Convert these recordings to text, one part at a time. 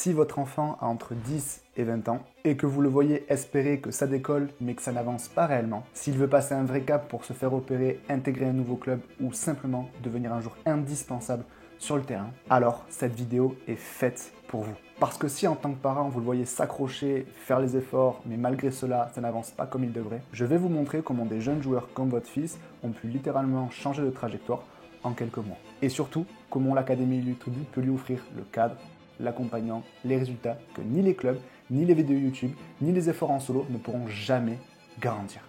Si votre enfant a entre 10 et 20 ans et que vous le voyez espérer que ça décolle mais que ça n'avance pas réellement, s'il veut passer un vrai cap pour se faire opérer, intégrer un nouveau club ou simplement devenir un joueur indispensable sur le terrain, alors cette vidéo est faite pour vous. Parce que si en tant que parent vous le voyez s'accrocher, faire les efforts, mais malgré cela ça n'avance pas comme il devrait, je vais vous montrer comment des jeunes joueurs comme votre fils ont pu littéralement changer de trajectoire en quelques mois. Et surtout, comment l'Académie Elite Rugby peut lui offrir le cadre, l'accompagnant, les résultats que ni les clubs, ni les vidéos YouTube, ni les efforts en solo ne pourront jamais garantir.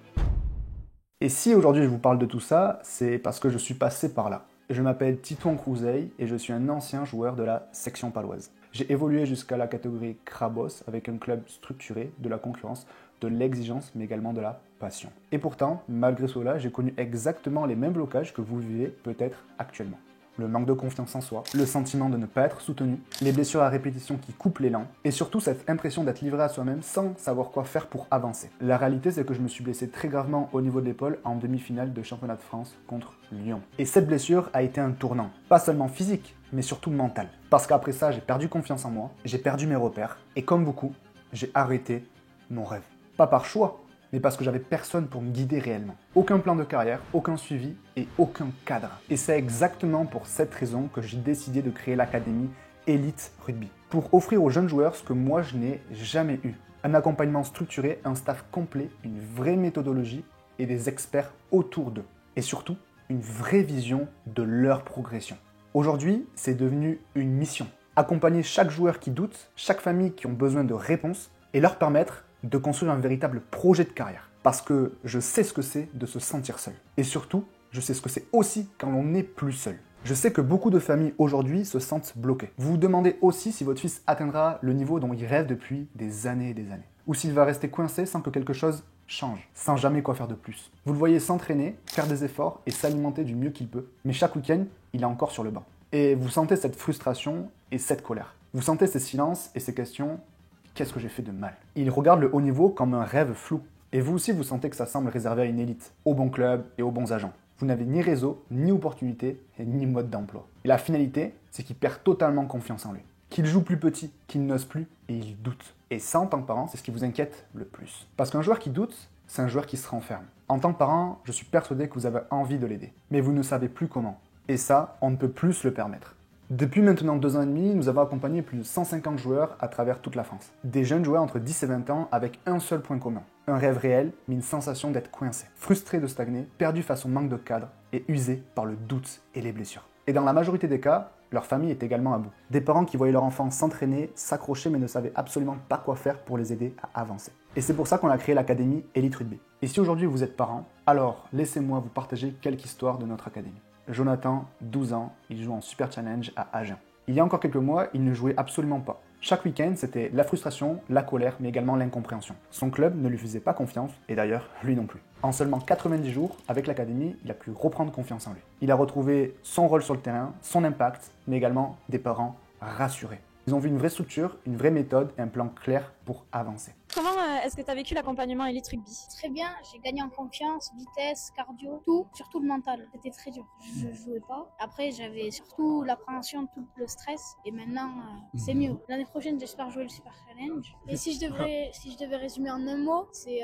Et si aujourd'hui je vous parle de tout ça, c'est parce que je suis passé par là. Je m'appelle Titouan Crouzeil et je suis un ancien joueur de la section paloise. J'ai évolué jusqu'à la catégorie Crabos avec un club structuré, de la concurrence, de l'exigence, mais également de la passion. Et pourtant, malgré cela, j'ai connu exactement les mêmes blocages que vous vivez peut-être actuellement. Le manque de confiance en soi, le sentiment de ne pas être soutenu, les blessures à répétition qui coupent l'élan, et surtout cette impression d'être livré à soi-même sans savoir quoi faire pour avancer. La réalité, c'est que je me suis blessé très gravement au niveau de l'épaule en demi-finale de championnat de France contre Lyon. Et cette blessure a été un tournant, pas seulement physique, mais surtout mental. Parce qu'après ça, j'ai perdu confiance en moi, j'ai perdu mes repères, et comme beaucoup, j'ai arrêté mon rêve. Pas par choix, mais parce que j'avais personne pour me guider réellement. Aucun plan de carrière, aucun suivi et aucun cadre. Et c'est exactement pour cette raison que j'ai décidé de créer l'Académie Elite Rugby. Pour offrir aux jeunes joueurs ce que moi je n'ai jamais eu. Un accompagnement structuré, un staff complet, une vraie méthodologie et des experts autour d'eux. Et surtout, une vraie vision de leur progression. Aujourd'hui, c'est devenu une mission. Accompagner chaque joueur qui doute, chaque famille qui ont besoin de réponses et leur permettre de construire un véritable projet de carrière. Parce que je sais ce que c'est de se sentir seul. Et surtout, je sais ce que c'est aussi quand l'on n'est plus seul. Je sais que beaucoup de familles aujourd'hui se sentent bloquées. Vous vous demandez aussi si votre fils atteindra le niveau dont il rêve depuis des années et des années. Ou s'il va rester coincé sans que quelque chose change, sans jamais quoi faire de plus. Vous le voyez s'entraîner, faire des efforts et s'alimenter du mieux qu'il peut. Mais chaque week-end, il est encore sur le banc. Et vous sentez cette frustration et cette colère. Vous sentez ces silences et ces questions. Qu'est-ce que j'ai fait de mal? Il regarde le haut niveau comme un rêve flou. Et vous aussi, vous sentez que ça semble réservé à une élite, aux bons clubs et aux bons agents. Vous n'avez ni réseau, ni opportunité, et ni mode d'emploi. Et la finalité, c'est qu'il perd totalement confiance en lui. Qu'il joue plus petit, qu'il n'ose plus, et il doute. Et ça, en tant que parent, c'est ce qui vous inquiète le plus. Parce qu'un joueur qui doute, c'est un joueur qui se renferme. En tant que parent, je suis persuadé que vous avez envie de l'aider. Mais vous ne savez plus comment. Et ça, on ne peut plus se le permettre. Depuis maintenant 2 ans et demi, nous avons accompagné plus de 150 joueurs à travers toute la France. Des jeunes joueurs entre 10 et 20 ans avec un seul point commun. Un rêve réel, mais une sensation d'être coincé. Frustré de stagner, perdu face au manque de cadre et usé par le doute et les blessures. Et dans la majorité des cas, leur famille est également à bout. Des parents qui voyaient leur enfant s'entraîner, s'accrocher mais ne savaient absolument pas quoi faire pour les aider à avancer. Et c'est pour ça qu'on a créé l'Académie Elite Rugby. Et si aujourd'hui vous êtes parent, alors laissez-moi vous partager quelques histoires de notre académie. Jonathan, 12 ans, il joue en Super Challenge à Agen. Il y a encore quelques mois, il ne jouait absolument pas. Chaque week-end, c'était la frustration, la colère, mais également l'incompréhension. Son club ne lui faisait pas confiance, et d'ailleurs, lui non plus. En seulement 90 jours, avec l'académie, il a pu reprendre confiance en lui. Il a retrouvé son rôle sur le terrain, son impact, mais également des parents rassurés. Ils ont vu une vraie structure, une vraie méthode et un plan clair pour avancer. Comment est-ce que tu as vécu l'accompagnement Elite Rugby? Très bien, j'ai gagné en confiance, vitesse, cardio, tout, surtout le mental. C'était très dur, je jouais pas. Après, j'avais surtout l'appréhension, tout le stress, et maintenant, c'est mieux. L'année prochaine, j'espère jouer le Super Challenge. Et si je devais résumer en un mot, c'est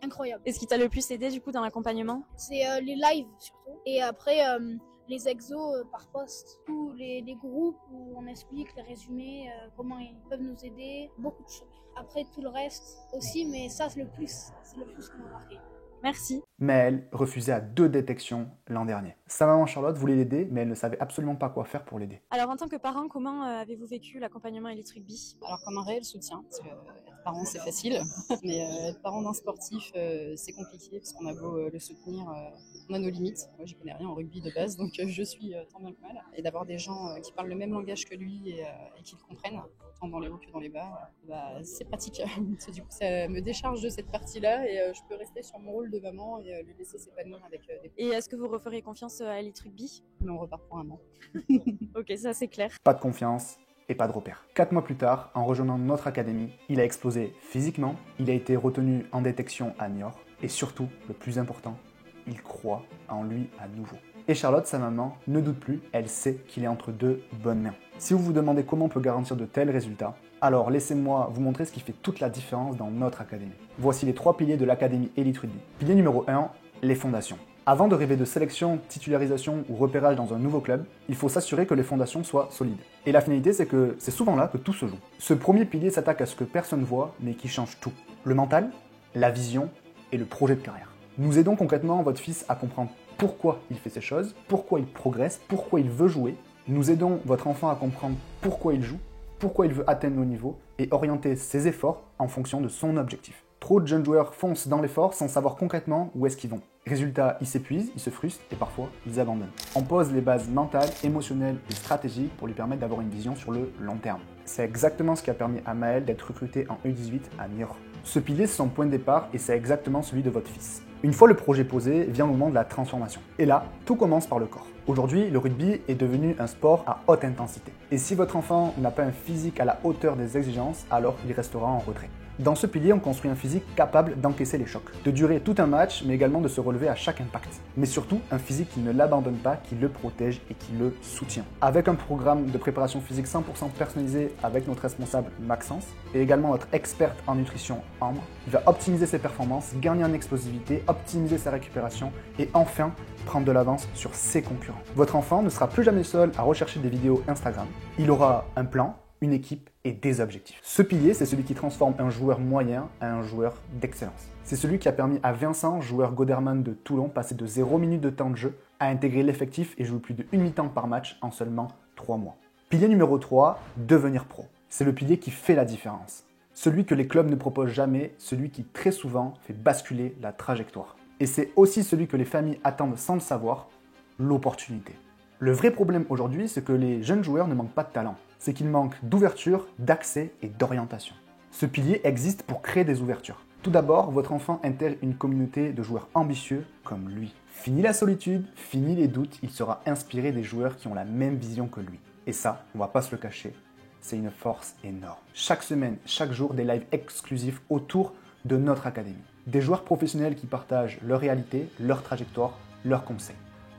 incroyable. Et ce qui t'a le plus aidé du coup dans l'accompagnement? C'est les lives surtout. Et après, les exos par poste, tous les groupes où on explique les résumés, comment ils peuvent nous aider, beaucoup de choses. Après tout le reste aussi, mais ça c'est le plus qui m'a marqué. Merci. Mais elle refusait à 2 détections l'an dernier. Sa maman Charlotte voulait l'aider, mais elle ne savait absolument pas quoi faire pour l'aider. Alors en tant que parent, comment avez-vous vécu l'accompagnement Elite Rugby? Alors comme un réel soutien, parce que être parent c'est facile, mais être parent d'un sportif c'est compliqué, parce qu'on a beau le soutenir, on a nos limites. Moi j'y connais rien en rugby de base, donc je suis tant bien que mal. Et d'avoir des gens qui parlent le même langage que lui et qui le comprennent, autant dans les hauts que dans les bas, c'est pratique. Du coup ça me décharge de cette partie-là et je peux rester sur mon rôle de maman et lui laisser s'épanouir avec des... Et est-ce que vous referiez confiance à Elite Rugby? Mais on repart pour un an. Ok, ça c'est clair. Pas de confiance et pas de repères. 4 mois plus tard, en rejoignant notre académie, il a explosé physiquement, il a été retenu en détection à Niort et surtout, le plus important, il croit en lui à nouveau. Et Charlotte, sa maman, ne doute plus, elle sait qu'il est entre deux bonnes mains. Si vous vous demandez comment on peut garantir de tels résultats, alors laissez-moi vous montrer ce qui fait toute la différence dans notre académie. Voici les 3 piliers de l'académie Elite Rugby. Pilier numéro 1, les fondations. Avant de rêver de sélection, titularisation ou repérage dans un nouveau club, il faut s'assurer que les fondations soient solides. Et la finalité, c'est que c'est souvent là que tout se joue. Ce premier pilier s'attaque à ce que personne voit, mais qui change tout. Le mental, la vision et le projet de carrière. Nous aidons concrètement votre fils à comprendre pourquoi il fait ces choses, pourquoi il progresse, pourquoi il veut jouer. Nous aidons votre enfant à comprendre pourquoi il joue, pourquoi il veut atteindre nos niveaux et orienter ses efforts en fonction de son objectif. Trop de jeunes joueurs foncent dans l'effort sans savoir concrètement où est-ce qu'ils vont. Résultat, ils s'épuisent, ils se frustrent et parfois ils abandonnent. On pose les bases mentales, émotionnelles et stratégiques pour lui permettre d'avoir une vision sur le long terme. C'est exactement ce qui a permis à Maël d'être recruté en U18 à Niort. Ce pilier, c'est son point de départ et c'est exactement celui de votre fils. Une fois le projet posé, vient le moment de la transformation. Et là, tout commence par le corps. Aujourd'hui, le rugby est devenu un sport à haute intensité. Et si votre enfant n'a pas un physique à la hauteur des exigences, alors il restera en retrait. Dans ce pilier, on construit un physique capable d'encaisser les chocs, de durer tout un match, mais également de se relever à chaque impact. Mais surtout, un physique qui ne l'abandonne pas, qui le protège et qui le soutient. Avec un programme de préparation physique 100% personnalisé avec notre responsable Maxence, et également notre experte en nutrition Ambre, il va optimiser ses performances, gagner en explosivité, optimiser sa récupération et enfin prendre de l'avance sur ses concurrents. Votre enfant ne sera plus jamais seul à rechercher des vidéos Instagram. Il aura un plan, une équipe et des objectifs. Ce pilier, c'est celui qui transforme un joueur moyen à un joueur d'excellence. C'est celui qui a permis à Vincent, joueur Goderman de Toulon, passer de 0 minutes de temps de jeu à intégrer l'effectif et jouer plus de 1 mi-temps par match en seulement 3 mois. Pilier numéro 3, devenir pro. C'est le pilier qui fait la différence. Celui que les clubs ne proposent jamais, celui qui très souvent fait basculer la trajectoire. Et c'est aussi celui que les familles attendent sans le savoir, l'opportunité. Le vrai problème aujourd'hui, c'est que les jeunes joueurs ne manquent pas de talent. C'est qu'ils manquent d'ouverture, d'accès et d'orientation. Ce pilier existe pour créer des ouvertures. Tout d'abord, votre enfant intègre une communauté de joueurs ambitieux comme lui. Fini la solitude, fini les doutes, il sera inspiré des joueurs qui ont la même vision que lui. Et ça, on va pas se le cacher, c'est une force énorme. Chaque semaine, chaque jour, des lives exclusifs autour de notre académie. Des joueurs professionnels qui partagent leur réalité, leur trajectoire, leurs conseils.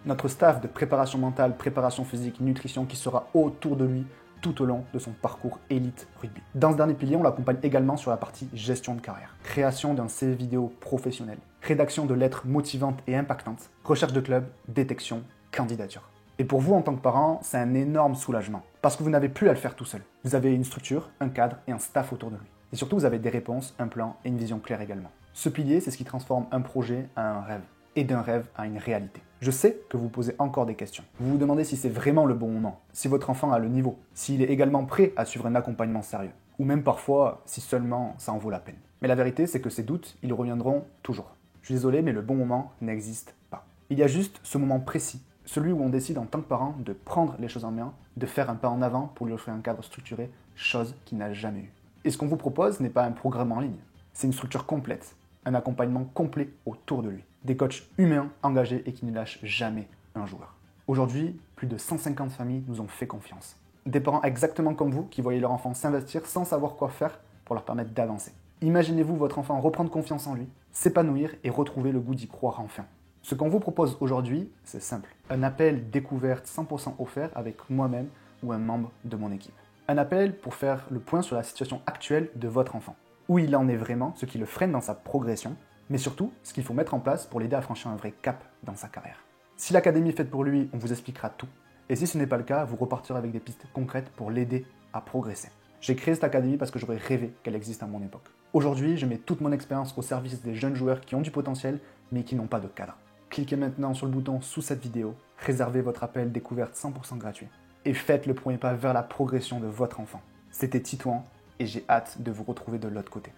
Notre staff de préparation mentale, préparation physique, nutrition qui sera autour de lui tout au long de son parcours élite rugby. Dans ce dernier pilier, on l'accompagne également sur la partie gestion de carrière, création d'un CV vidéo professionnel, rédaction de lettres motivantes et impactantes, recherche de club, détection, candidature. Et pour vous en tant que parent, c'est un énorme soulagement, parce que vous n'avez plus à le faire tout seul. Vous avez une structure, un cadre et un staff autour de lui. Et surtout, vous avez des réponses, un plan et une vision claire également. Ce pilier, c'est ce qui transforme un projet à un rêve, et d'un rêve à une réalité. Je sais que vous posez encore des questions. Vous vous demandez si c'est vraiment le bon moment, si votre enfant a le niveau, s'il est également prêt à suivre un accompagnement sérieux, ou même parfois si seulement ça en vaut la peine. Mais la vérité, c'est que ces doutes, ils reviendront toujours. Je suis désolé, mais le bon moment n'existe pas. Il y a juste ce moment précis, celui où on décide en tant que parent de prendre les choses en main, de faire un pas en avant pour lui offrir un cadre structuré, chose qu'il n'a jamais eu. Et ce qu'on vous propose n'est pas un programme en ligne, c'est une structure complète, un accompagnement complet autour de lui. Des coachs humains, engagés et qui ne lâchent jamais un joueur. Aujourd'hui, plus de 150 familles nous ont fait confiance. Des parents exactement comme vous qui voyaient leur enfant s'investir sans savoir quoi faire pour leur permettre d'avancer. Imaginez-vous votre enfant reprendre confiance en lui, s'épanouir et retrouver le goût d'y croire enfin. Ce qu'on vous propose aujourd'hui, c'est simple. Un appel découverte 100% offert avec moi-même ou un membre de mon équipe. Un appel pour faire le point sur la situation actuelle de votre enfant. Où il en est vraiment, ce qui le freine dans sa progression, mais surtout, ce qu'il faut mettre en place pour l'aider à franchir un vrai cap dans sa carrière. Si l'académie est faite pour lui, on vous expliquera tout. Et si ce n'est pas le cas, vous repartirez avec des pistes concrètes pour l'aider à progresser. J'ai créé cette académie parce que j'aurais rêvé qu'elle existe à mon époque. Aujourd'hui, je mets toute mon expérience au service des jeunes joueurs qui ont du potentiel, mais qui n'ont pas de cadre. Cliquez maintenant sur le bouton sous cette vidéo, réservez votre appel découverte 100% gratuit, et faites le premier pas vers la progression de votre enfant. C'était Titouan, et j'ai hâte de vous retrouver de l'autre côté.